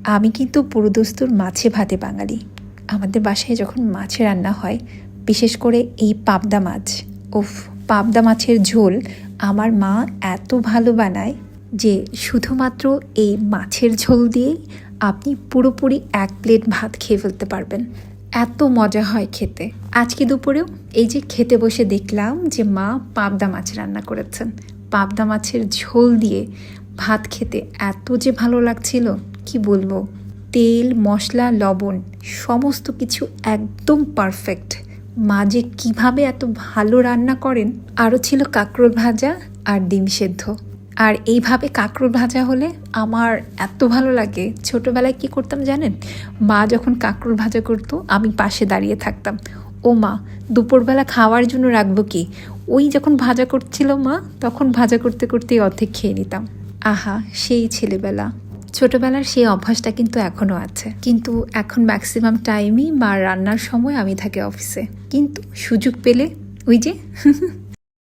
আমি কিন্তু পুরোদস্তুর মাছে ভাতে বাঙালি। আমাদের বাসায় যখন মাছে রান্না হয়, বিশেষ করে এই পাবদা মাছ, উফ, পাবদা মাছের ঝোল আমার মা এত ভালো বানায় যে শুধুমাত্র এই মাছের ঝোল দিয়েই আপনি পুরোপুরি 1 প্লেট ভাত খেয়ে ফেলতে পারবেন। এত মজা হয় খেতে। আজকে দুপুরেও এই যে খেতে বসে দেখলাম যে মা পাবদা মাছ রান্না করেছেন। পাবদা মাছের ঝোল দিয়ে ভাত খেতে এত যে ভালো লাগছিল, কি বলবো। তেল, মশলা, লবণ সমস্ত কিছু একদম পারফেক্ট। মা যে কীভাবে এত ভালো রান্না করেন। আরও ছিল কাঁকরোল ভাজা আর ডিম সেদ্ধ। আর এইভাবে কাঁকরোল ভাজা হলে আমার এত ভালো লাগে। ছোটোবেলায় কি করতাম জানেন, মা যখন কাঁকরোল ভাজা করতো আমি পাশে দাঁড়িয়ে থাকতাম, ও মা দুপুরবেলা খাওয়ার জন্য রাখবো কি। ওই যখন ভাজা করছিল মা, তখন ভাজা করতে করতেই অর্ধেক খেয়ে নিতাম। আহা, সেই ছেলেবেলা। ছোটবেলার সেই অভ্যাসটা কিন্তু এখনও আছে, কিন্তু এখন ম্যাক্সিমাম টাইমই মার রান্নার সময় আমি থাকি অফিসে, কিন্তু সুযোগ পেলে ওই যে